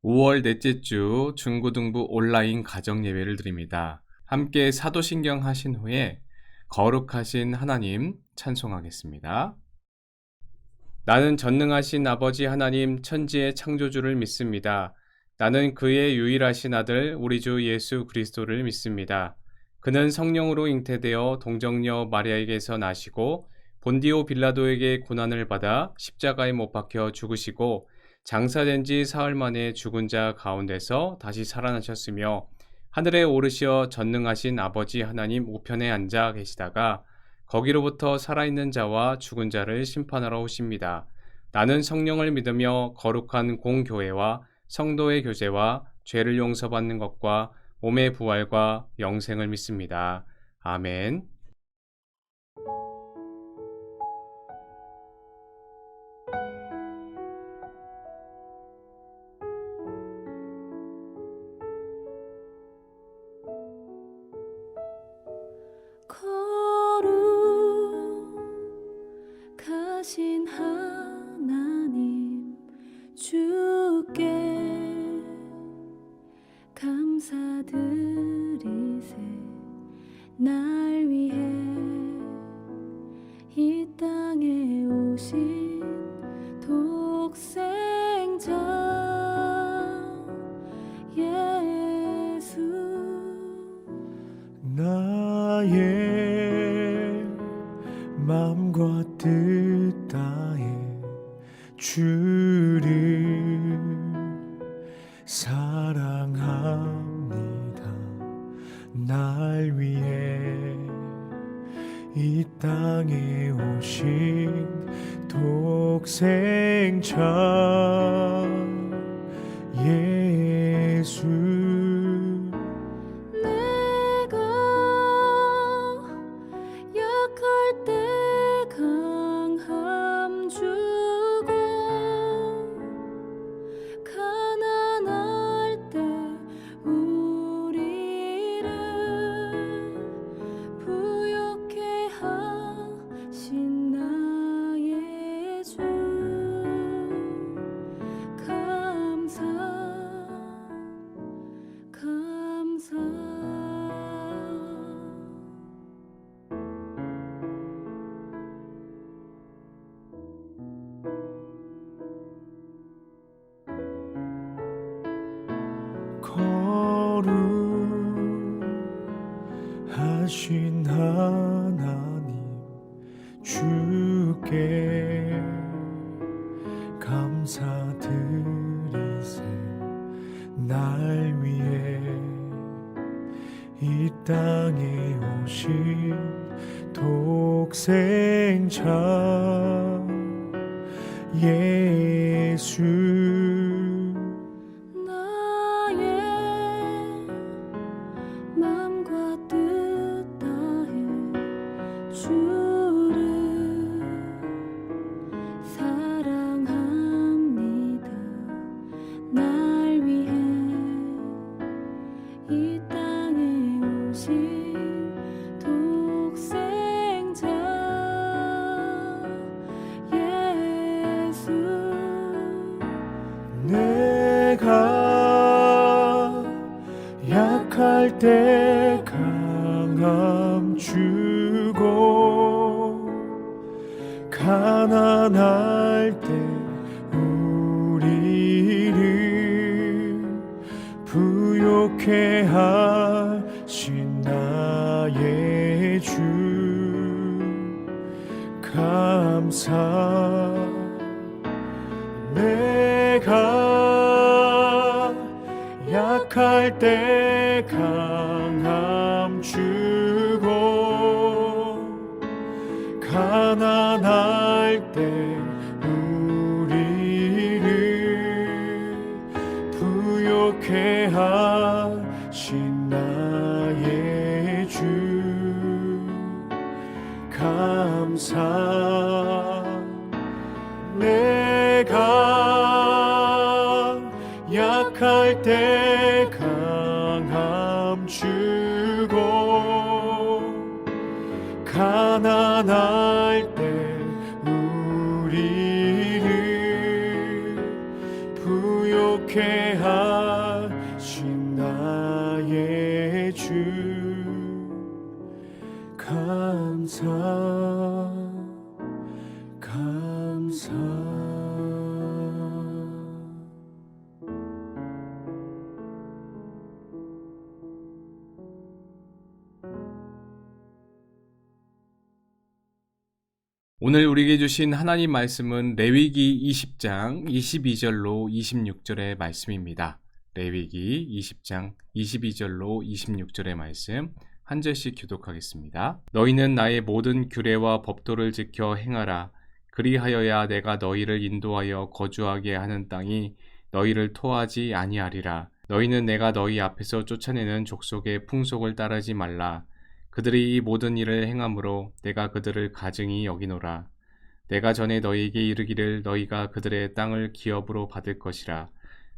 5월 넷째 주 중고등부 온라인 가정 예배를 드립니다. 함께 사도신경 하신 후에 거룩하신 하나님 찬송하겠습니다. 나는 전능하신 아버지 하나님 천지의 창조주를 믿습니다. 나는 그의 유일하신 아들 우리 주 예수 그리스도를 믿습니다. 그는 성령으로 잉태되어 동정녀 마리아에게서 나시고 본디오 빌라도에게 고난을 받아 십자가에 못 박혀 죽으시고 장사된 지 사흘 만에 죽은 자 가운데서 다시 살아나셨으며 하늘에 오르시어 전능하신 아버지 하나님 우편에 앉아 계시다가 거기로부터 살아있는 자와 죽은 자를 심판하러 오십니다. 나는 성령을 믿으며 거룩한 공교회와 성도의 교제와 죄를 용서받는 것과 몸의 부활과 영생을 믿습니다. 아멘. 거룩하신 하나님 주께 감사드리세. 날 위해 이 땅에 오신 독생자 예수. 나의 마음과 뜻 다해 주를 사랑합니다. 날 위해 이 땅에 오신 독생자 예수. 내가 약할 때 강함 주고 가난할 때 우리를 부욕해 하신 나의 주 감사 감사. 거룩하신 하나님 주께 감사드리세. 날 위해 이 땅에 오신 독생자 예수. 나의 마음과 뜻 다해 주를 사랑합니다. 날 위해 이 땅에 오신 독생자 예수. 내가 약할 때 강함 주고 가난할 때 우리를 부욕해 하신 나의 주 감사. 내가 약할 때 강함 주고 가난할 때 우리를 부욕해 하신 나의 주 감사. 내가 약할 때 강함 주고 가난할 때 우리를 부욕해 거룩해 하신 나의 주 감사 오늘 우리에게 주신 하나님 말씀은 레위기 20장 22절로 26절의 말씀입니다. 레위기 20장 22절로 26절의 말씀 한 절씩 교독하겠습니다. 너희는 나의 모든 규례와 법도를 지켜 행하라. 그리하여야 내가 너희를 인도하여 거주하게 하는 땅이 너희를 토하지 아니하리라. 너희는 내가 너희 앞에서 쫓아내는 족속의 풍속을 따르지 말라. 그들이 이 모든 일을 행함으로 내가 그들을 가증히 여기노라. 내가 전에 너희에게 이르기를 너희가 그들의 땅을 기업으로 받을 것이라.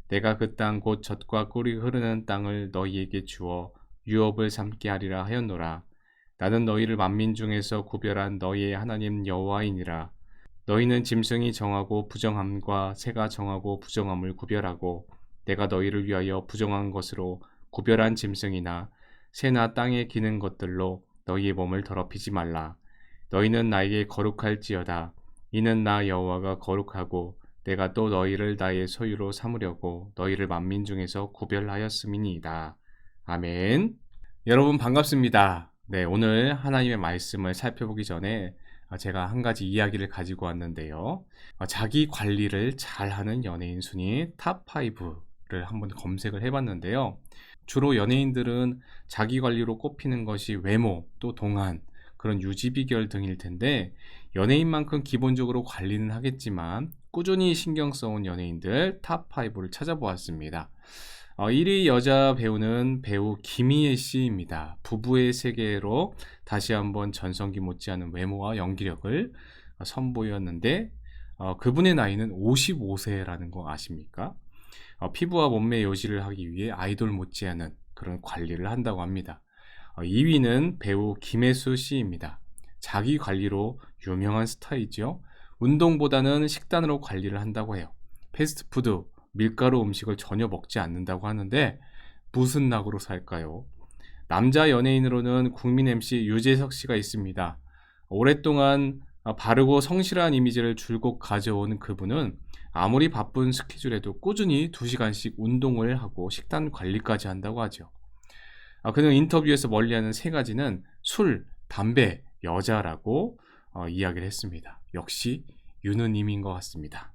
내가 그 땅 곧 젖과 꿀이 흐르는 땅을 너희에게 주어 유업을 삼게 하리라 하였노라. 나는 너희를 만민 중에서 구별한 너희의 하나님 여호와이니라. 너희는 짐승이 정하고 부정함과 새가 정하고 부정함을 구별하고 내가 너희를 위하여 부정한 것으로 구별한 짐승이나 새나 땅에 기는 것들로 너희의 몸을 더럽히지 말라. 너희는 나에게 거룩할지어다. 이는 나 여호와가 거룩하고 내가 또 너희를 나의 소유로 삼으려고 너희를 만민 중에서 구별하였음이니이다. 아멘. 여러분 반갑습니다. 네, 오늘 하나님의 말씀을 살펴보기 전에 제가 한 가지 이야기를 가지고 왔는데요. 자기 관리를 잘하는 연예인 순위 탑5를 한번 검색을 해봤는데요. 주로 연예인들은 자기 관리로 꼽히는 것이 외모, 또 동안, 그런 유지 비결 등일 텐데 연예인만큼 기본적으로 관리는 하겠지만 꾸준히 신경 써온 연예인들 탑5를 찾아보았습니다. 1위 여자 배우는 배우 김희애 씨입니다. 부부의 세계로 다시 한번 전성기 못지않은 외모와 연기력을 선보였는데 그분의 나이는 55세라는 거 아십니까? 피부와 몸매 요지를 하기 위해 아이돌 못지않은 그런 관리를 한다고 합니다. 2위는 배우 김혜수 씨입니다. 자기 관리로 유명한 스타이죠. 운동보다는 식단으로 관리를 한다고 해요. 패스트푸드, 밀가루 음식을 전혀 먹지 않는다고 하는데 무슨 낙으로 살까요? 남자 연예인으로는 국민 MC 유재석 씨가 있습니다. 오랫동안 바르고 성실한 이미지를 줄곧 가져온 그분은 아무리 바쁜 스케줄에도 꾸준히 2시간씩 운동을 하고 식단 관리까지 한다고 하죠. 그는 인터뷰에서 멀리하는 3가지는 술, 담배, 여자라고 이야기를 했습니다. 역시 유느님인 것 같습니다.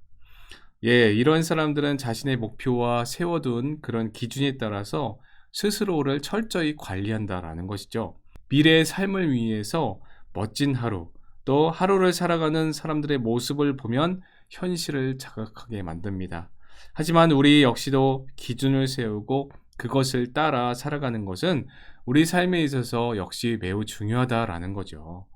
예, 이런 사람들은 자신의 목표와 세워둔 그런 기준에 따라서 스스로를 철저히 관리한다라는 것이죠. 미래의 삶을 위해서 멋진 하루, 또 하루를 살아가는 사람들의 모습을 보면 현실을 자각하게 만듭니다. 하지만 우리 역시도 기준을 세우고 그것을 따라 살아가는 것은 우리 삶에 있어서 역시 매우 중요하다라는 거죠.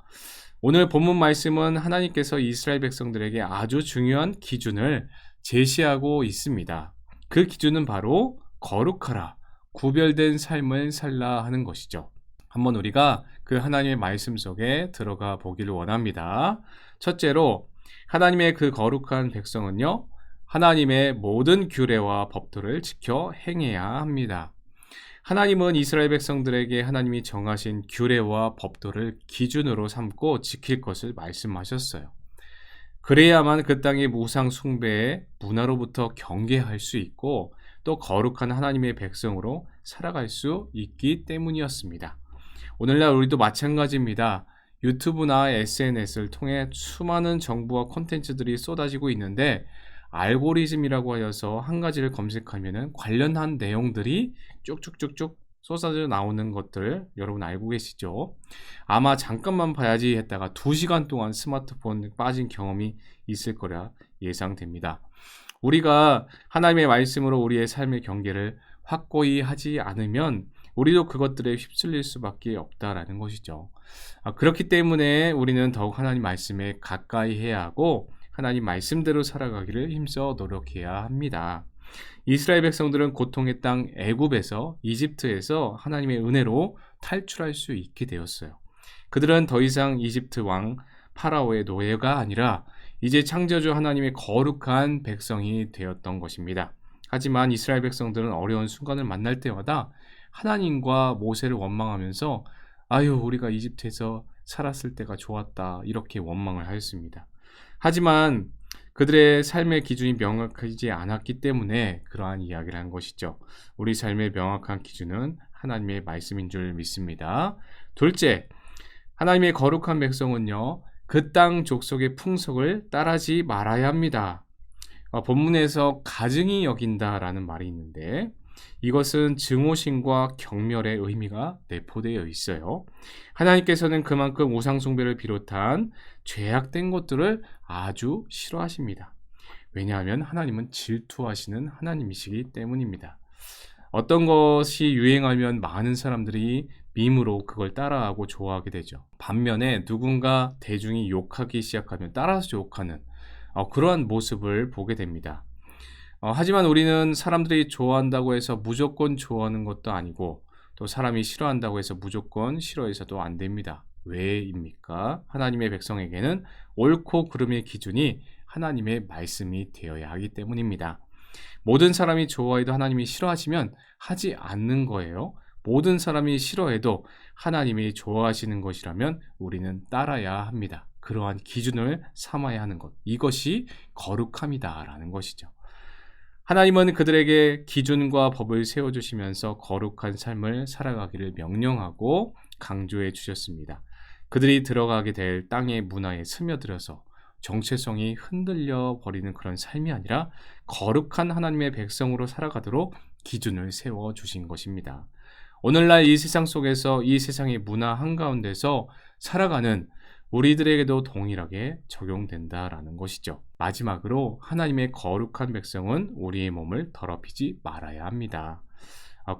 오늘 본문 말씀은 하나님께서 이스라엘 백성들에게 아주 중요한 기준을 제시하고 있습니다. 그 기준은 바로 거룩하라, 구별된 삶을 살라 하는 것이죠. 한번 우리가 그 하나님의 말씀 속에 들어가 보기를 원합니다. 첫째로 하나님의 그 거룩한 백성은요, 하나님의 모든 규례와 법도를 지켜 행해야 합니다. 하나님은 이스라엘 백성들에게 하나님이 정하신 규례와 법도를 기준으로 삼고 지킬 것을 말씀하셨어요. 그래야만 그 땅의 우상 숭배의 문화로부터 경계할 수 있고 또 거룩한 하나님의 백성으로 살아갈 수 있기 때문이었습니다. 오늘날 우리도 마찬가지입니다. 유튜브나 SNS를 통해 수많은 정보와 콘텐츠들이 쏟아지고 있는데 알고리즘이라고 하여서 한 가지를 검색하면 관련한 내용들이 쭉쭉쭉쭉 쏟아져 나오는 것들 여러분 알고 계시죠? 아마 잠깐만 봐야지 했다가 2시간 동안 스마트폰에 빠진 경험이 있을 거라 예상됩니다. 우리가 하나님의 말씀으로 우리의 삶의 경계를 확고히 하지 않으면 우리도 그것들에 휩쓸릴 수밖에 없다라는 것이죠. 그렇기 때문에 우리는 더욱 하나님 말씀에 가까이 해야 하고 하나님 말씀대로 살아가기를 힘써 노력해야 합니다. 이스라엘 백성들은 고통의 땅 애굽에서 이집트에서 하나님의 은혜로 탈출할 수 있게 되었어요. 그들은 더 이상 이집트 왕 파라오의 노예가 아니라 이제 창조주 하나님의 거룩한 백성이 되었던 것입니다. 하지만 이스라엘 백성들은 어려운 순간을 만날 때마다 하나님과 모세를 원망하면서 아유, 우리가 이집트에서 살았을 때가 좋았다, 이렇게 원망을 하였습니다. 하지만 그들의 삶의 기준이 명확하지 않았기 때문에 그러한 이야기를 한 것이죠. 우리 삶의 명확한 기준은 하나님의 말씀인 줄 믿습니다. 둘째, 하나님의 거룩한 백성은요, 그 땅 족속의 풍속을 따르지 말아야 합니다. 본문에서 가증히 여긴다라는 말이 있는데 이것은 증오심과 경멸의 의미가 내포되어 있어요. 하나님께서는 그만큼 우상숭배를 비롯한 죄악된 것들을 아주 싫어하십니다. 왜냐하면 하나님은 질투하시는 하나님이시기 때문입니다. 어떤 것이 유행하면 많은 사람들이 밈으로 그걸 따라하고 좋아하게 되죠. 반면에 누군가 대중이 욕하기 시작하면 따라서 욕하는 그러한 모습을 보게 됩니다. 하지만 우리는 사람들이 좋아한다고 해서 무조건 좋아하는 것도 아니고 또 사람이 싫어한다고 해서 무조건 싫어해서도 안 됩니다. 왜입니까? 하나님의 백성에게는 옳고 그름의 기준이 하나님의 말씀이 되어야 하기 때문입니다. 모든 사람이 좋아해도 하나님이 싫어하시면 하지 않는 거예요. 모든 사람이 싫어해도 하나님이 좋아하시는 것이라면 우리는 따라야 합니다. 그러한 기준을 삼아야 하는 것, 이것이 거룩함이다라는 것이죠. 하나님은 그들에게 기준과 법을 세워주시면서 거룩한 삶을 살아가기를 명령하고 강조해 주셨습니다. 그들이 들어가게 될 땅의 문화에 스며들어서 정체성이 흔들려 버리는 그런 삶이 아니라 거룩한 하나님의 백성으로 살아가도록 기준을 세워주신 것입니다. 오늘날 이 세상 속에서 이 세상의 문화 한가운데서 살아가는 우리들에게도 동일하게 적용된다라는 것이죠. 마지막으로 하나님의 거룩한 백성은 우리의 몸을 더럽히지 말아야 합니다.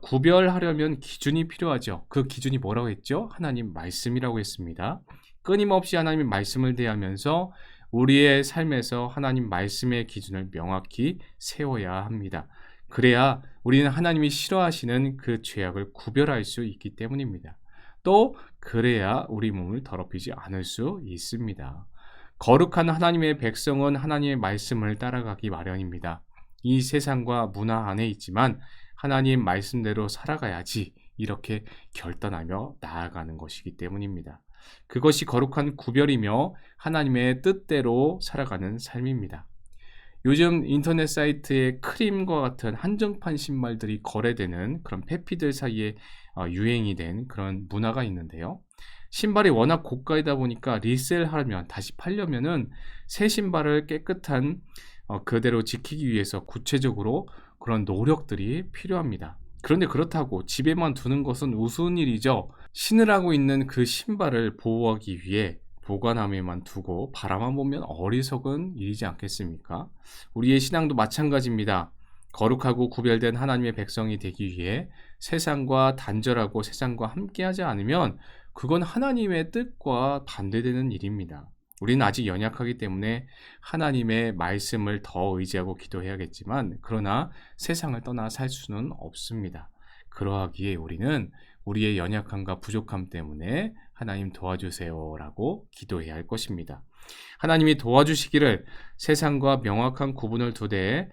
구별하려면 기준이 필요하죠. 그 기준이 뭐라고 했죠? 하나님 말씀이라고 했습니다. 끊임없이 하나님의 말씀을 대하면서 우리의 삶에서 하나님 말씀의 기준을 명확히 세워야 합니다. 그래야 우리는 하나님이 싫어하시는 그 죄악을 구별할 수 있기 때문입니다. 또 그래야 우리 몸을 더럽히지 않을 수 있습니다. 거룩한 하나님의 백성은 하나님의 말씀을 따라가기 마련입니다. 이 세상과 문화 안에 있지만 하나님 말씀대로 살아가야지 이렇게 결단하며 나아가는 것이기 때문입니다. 그것이 거룩한 구별이며 하나님의 뜻대로 살아가는 삶입니다. 요즘 인터넷 사이트에 크림과 같은 한정판 신발들이 거래되는 그런 페피들 사이에 유행이 된 그런 문화가 있는데요. 신발이 워낙 고가이다 보니까 리셀하면 다시 팔려면은 새 신발을 깨끗한 그대로 지키기 위해서 구체적으로 그런 노력들이 필요합니다. 그런데 그렇다고 집에만 두는 것은 우스운 일이죠. 신으라고 있는 그 신발을 보호하기 위해 보관함에만 두고 바라만 보면 어리석은 일이지 않겠습니까? 우리의 신앙도 마찬가지입니다. 거룩하고 구별된 하나님의 백성이 되기 위해 세상과 단절하고 세상과 함께하지 않으면 그건 하나님의 뜻과 반대되는 일입니다. 우리는 아직 연약하기 때문에 하나님의 말씀을 더 의지하고 기도해야겠지만 그러나 세상을 떠나 살 수는 없습니다. 그러하기에 우리는 우리의 연약함과 부족함 때문에 하나님 도와주세요 라고 기도해야 할 것입니다. 하나님이 도와주시기를 세상과 명확한 구분을 두되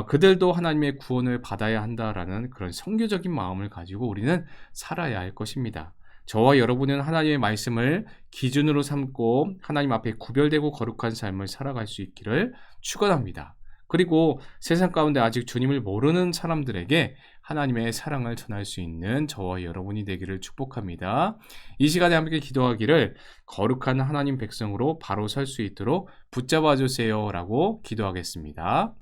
그들도 하나님의 구원을 받아야 한다라는 그런 선교적인 마음을 가지고 우리는 살아야 할 것입니다. 저와 여러분은 하나님의 말씀을 기준으로 삼고 하나님 앞에 구별되고 거룩한 삶을 살아갈 수 있기를 축원합니다. 그리고 세상 가운데 아직 주님을 모르는 사람들에게 하나님의 사랑을 전할 수 있는 저와 여러분이 되기를 축복합니다. 이 시간에 함께 기도하기를 거룩한 하나님 백성으로 바로 설 수 있도록 붙잡아 주세요 라고 기도하겠습니다.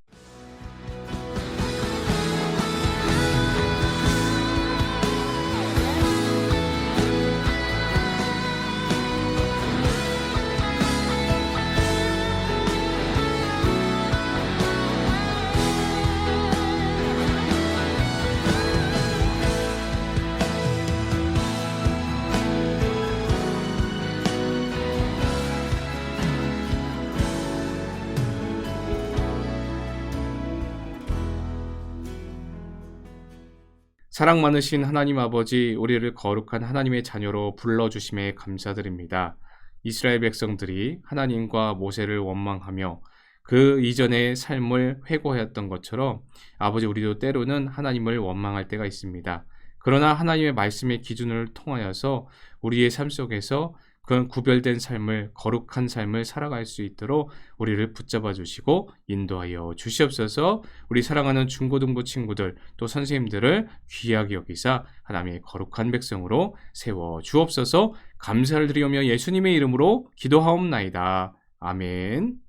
사랑 많으신 하나님 아버지, 우리를 거룩한 하나님의 자녀로 불러주심에 감사드립니다. 이스라엘 백성들이 하나님과 모세를 원망하며 그 이전의 삶을 회고하였던 것처럼 아버지 우리도 때로는 하나님을 원망할 때가 있습니다. 그러나 하나님의 말씀의 기준을 통하여서 우리의 삶 속에서 그런 구별된 삶을, 거룩한 삶을 살아갈 수 있도록 우리를 붙잡아 주시고 인도하여 주시옵소서. 우리 사랑하는 중고등부 친구들 또 선생님들을 귀하게 여기사 하나님의 거룩한 백성으로 세워 주옵소서. 감사를 드리오며 예수님의 이름으로 기도하옵나이다. 아멘.